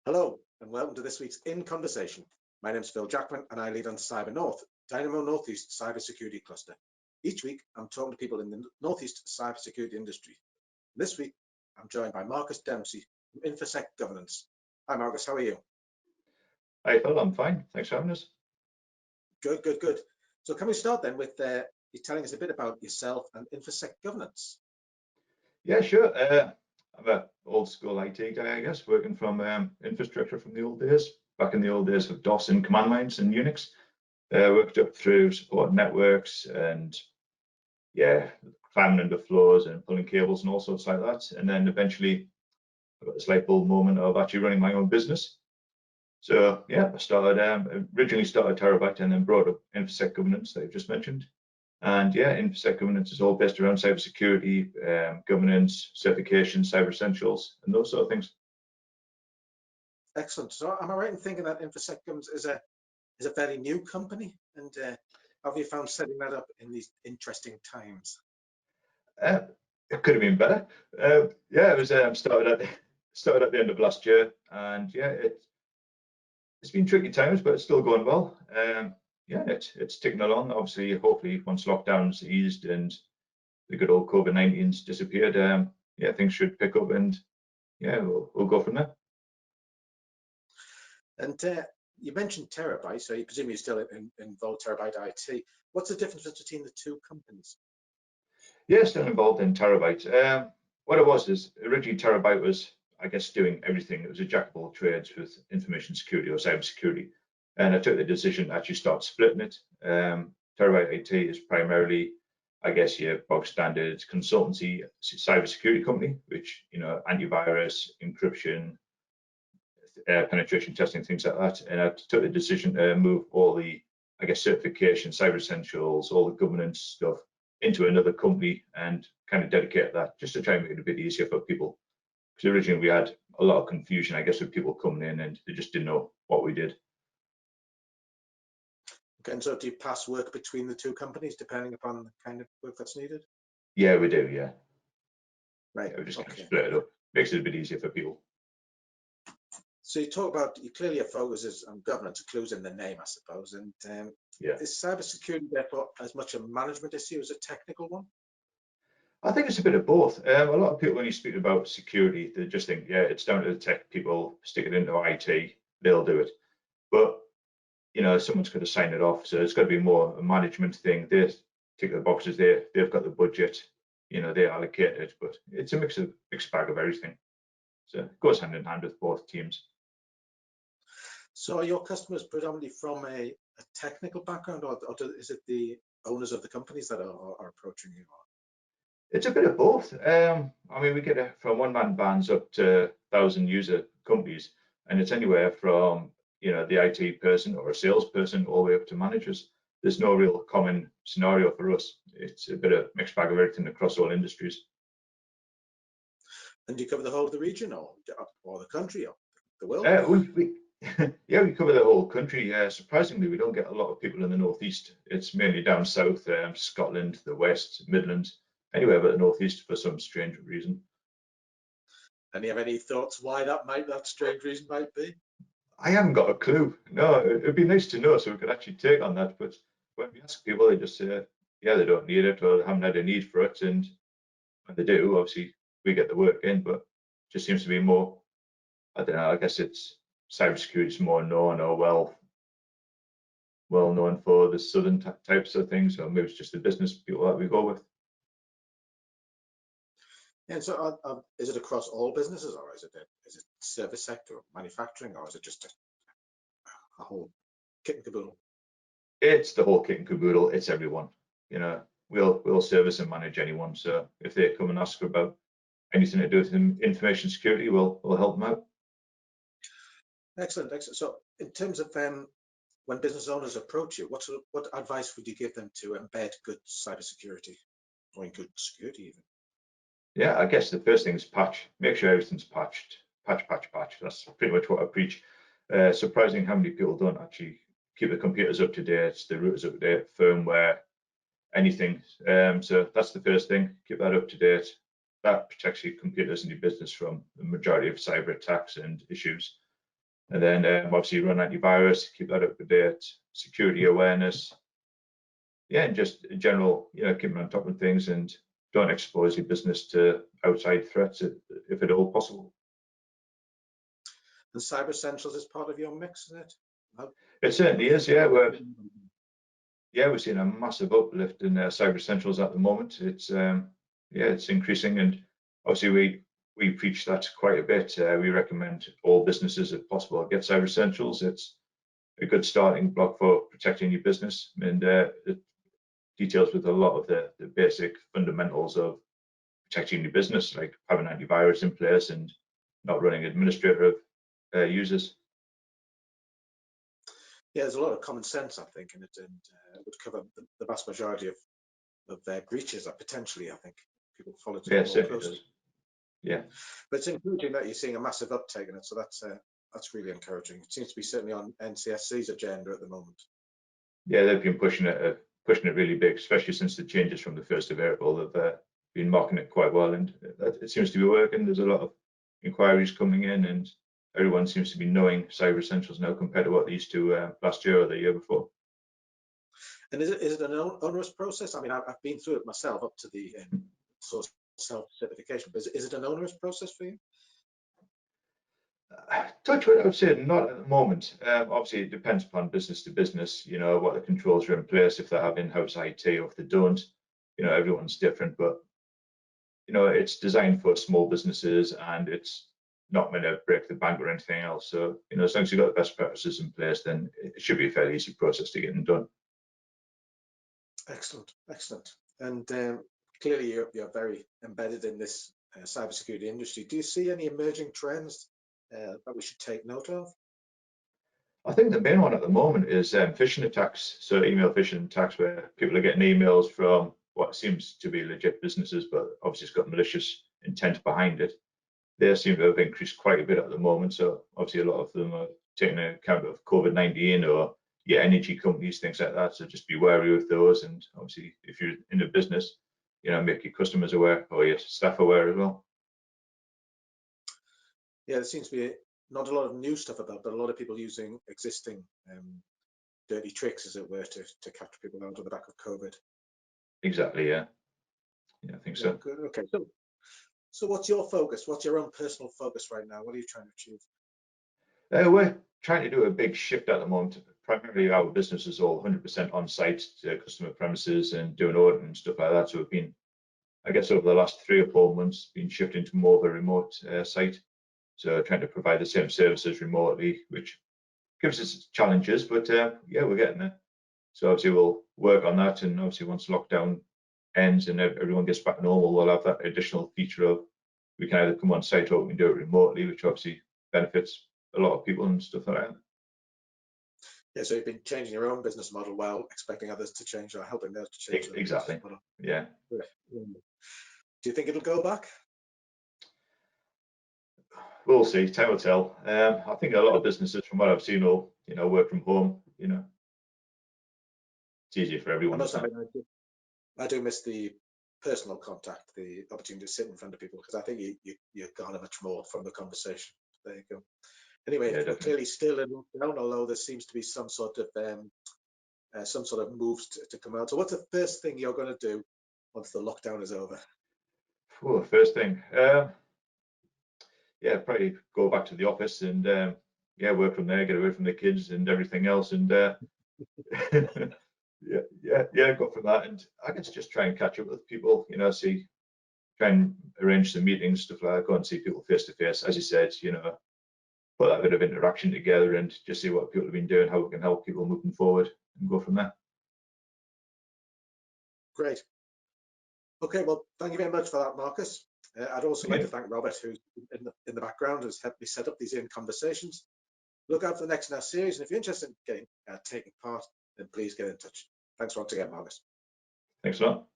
Hello, and welcome to this week's In Conversation. My name is Phil Jackman, and I lead on CyberNorth, Dynamo Northeast Cybersecurity Cluster. Each week, I'm talking to people in the Northeast cybersecurity industry. This week, I'm joined by Marcus Dempsey from InfoSec Governance. Hi, Marcus, how are you? Hi, Phil, I'm fine. Thanks for having us. Good. So can we start then with you telling us a bit about yourself and InfoSec Governance? Yeah, sure. I'm an old school IT guy, I guess, working from infrastructure from the old days, back in the old days of DOS and command lines and Unix. Worked up through support networks and, yeah, climbing under floors and pulling cables and all sorts like that. And then eventually I got this light bulb moment of actually running my own business. So, yeah, I originally started Terabyte and then brought up InfoSec Governance that I've just mentioned. And yeah, InfoSec Governance is all based around cybersecurity, governance, certification, cyber essentials, and those sort of things. Excellent. So am I right in thinking that InfoSec Governance is a fairly new company? And how have you found setting that up in these interesting times? It could have been better. Yeah, it was started at the end of last year, and yeah, it's been tricky times, but it's still going well. Yeah, it's ticking along. Obviously, hopefully, once lockdown's eased and the good old COVID-19's disappeared, yeah, things should pick up, and yeah, we'll go from there. And you mentioned Terabyte, so you presume you're still involved TerabyteIT. What's the difference between the two companies? Yeah, still involved in Terabyte. What it was is originally Terabyte was, I guess, doing everything. It was a jack of all trades with information security or cybersecurity. And I took the decision to actually start splitting it. TerabyteIT is primarily, I guess, your bog standard consultancy cybersecurity company, which, you know, antivirus, encryption, penetration testing, things like that. And I took the decision to move all the, I guess, certification, cyber essentials, all the governance stuff into another company and kind of dedicate that just to try and make it a bit easier for people. Because originally we had a lot of confusion, I guess, with people coming in and they just didn't know what we did. Okay, and so do you pass work between the two companies depending upon the kind of work that's needed? Yeah, we do, yeah. Right. Yeah, we just kind of split it up. Makes it a bit easier for people. So you talk about, clearly your focus is on governance, clues in the name, I suppose. And yeah, is cybersecurity therefore as much a management issue as a technical one? I think it's a bit of both. A lot of people, when you speak about security, they just think, yeah, it's down to the tech people, stick it into IT, they'll do it. But, you know, someone's got to sign it off. So it's got to be more a management thing. They tick the boxes there. They've got the budget, you know, they allocate it. But it's a mixed bag of everything. So it goes hand in hand with both teams. So are your customers predominantly from a technical background, or is it the owners of the companies that are approaching you? It's a bit of both. I mean, we get it from one-man bands up to 1,000-user companies, and it's anywhere from, you know, the IT person or a salesperson all the way up to managers. There's no real common scenario for us. It's a bit of mixed bag of everything across all industries. And do you cover the whole of the region, or the country, or the world? Yeah, we cover the whole country. Surprisingly, we don't get a lot of people in the northeast. It's mainly down south, Scotland, the west, Midlands, anywhere but the northeast for some strange reason. And do you have any thoughts why that strange reason might be? I haven't got a clue. No, it'd be nice to know so we could actually take on that. But when we ask people, they just say, yeah, they don't need it or they haven't had a need for it. And when they do, obviously, we get the work in, but it just seems to be more, I don't know, I guess it's cybersecurity is more known or well known for the southern types of things, or maybe it's just the business people that we go with. And so is it across all businesses, or is it service sector, or manufacturing, or is it just a whole kit and caboodle? It's the whole kit and caboodle. It's everyone. You know, we'll service and manage anyone. So if they come and ask about anything to do with information security, we'll help them out. Excellent. So in terms of when business owners approach you, what advice would you give them to embed good cybersecurity, or in good security even? Yeah, I guess the first thing is patch. Make sure everything's patched. Patch. That's pretty much what I preach. Surprising how many people don't actually keep the computers up to date, the routers up to date, firmware, anything. So that's the first thing. Keep that up to date. That protects your computers and your business from the majority of cyber attacks and issues. And then obviously run antivirus, keep that up to date, security awareness. Yeah, and just in general, keeping on top of things and don't expose your business to outside threats if at all possible. And Cyber Essentials is part of your mix, is it? It certainly is, yeah. We're seeing a massive uplift in Cyber Essentials at the moment. It's it's increasing, and obviously we preach that quite a bit. We recommend all businesses, if possible, get Cyber Essentials. It's a good starting block for protecting your business, and it details with a lot of the basic fundamentals of protecting your business, like having antivirus in place and not running administrative users. Yeah, there's a lot of common sense, I think, in it, and it would cover the vast majority of their breaches. Potentially, I think people follow it more closely. Yeah, but it's encouraging that you're seeing a massive uptake in it. So that's really encouraging. It seems to be certainly on NCSC's agenda at the moment. Yeah, they've been pushing it really big, especially since the changes from the 1st of April. They've been marketing it quite well, and it seems to be working. There's a lot of inquiries coming in, and everyone seems to be knowing Cyber Essentials now compared to what they used to last year or the year before. And is it an onerous process? I mean, I've been through it myself up to the source self-certification, but is it an onerous process for you? Touch wood, I would say not at the moment. Obviously, it depends upon business to business, what the controls are in place, if they have in-house IT or if they don't. Everyone's different, but it's designed for small businesses and it's not going to break the bank or anything else. So, as long as you've got the best practices in place, then it should be a fairly easy process to get them done. Excellent, excellent. And clearly, you're very embedded in this cybersecurity industry. Do you see any emerging trends that we should take note of? I think the main one at the moment is phishing attacks. So email phishing attacks where people are getting emails from what seems to be legit businesses, but obviously it's got malicious intent behind it. They seem to have increased quite a bit at the moment. So obviously a lot of them are taking account of COVID-19 or your energy companies, things like that. So just be wary of those. And obviously if you're in a business, make your customers aware or your staff aware as well. Yeah, there seems to be not a lot of new stuff about, but a lot of people using existing dirty tricks, as it were, to capture people out of the back of COVID. Exactly, yeah. Yeah, I think so. Good. Okay, so what's your focus? What's your own personal focus right now? What are you trying to achieve? We're trying to do a big shift at the moment. Primarily, our business is all 100% on site to customer premises and doing audit and stuff like that. So we've been, I guess, over the last 3 or 4 months, been shifting to more of a remote site. So trying to provide the same services remotely, which gives us challenges, but yeah, we're getting there. So obviously we'll work on that, and obviously once lockdown ends and everyone gets back to normal, we'll have that additional feature of we can either come on site or we can do it remotely, which obviously benefits a lot of people and stuff like that. Yeah, so you've been changing your own business model while expecting others to change or helping them to change. Exactly. Yeah. Do you think it'll go back? We'll see. Time will tell. I think a lot of businesses, from what I've seen, will work from home. It's easier for everyone. I do miss the personal contact, the opportunity to sit in front of people, because I think you garner much more from the conversation. There you go. Anyway, yeah, we're clearly still in lockdown, although there seems to be some sort of moves to come out. So what's the first thing you're going to do once the lockdown is over? Oh, first thing, yeah, probably go back to the office and work from there, get away from the kids and everything else, and go from that. And I guess just try and catch up with people, try and arrange some meetings, stuff like that, go and see people face to face, as you said, put that bit of interaction together and just see what people have been doing, how we can help people moving forward, and go from there. Great. Okay, well, thank you very much for that, Marcus. I'd also like to thank Robert, who's in the background, who's helped me set up these conversations. Look out for the next in our series, and if you're interested in taking part, then please get in touch. Thanks once again, Marcus. Thanks a lot.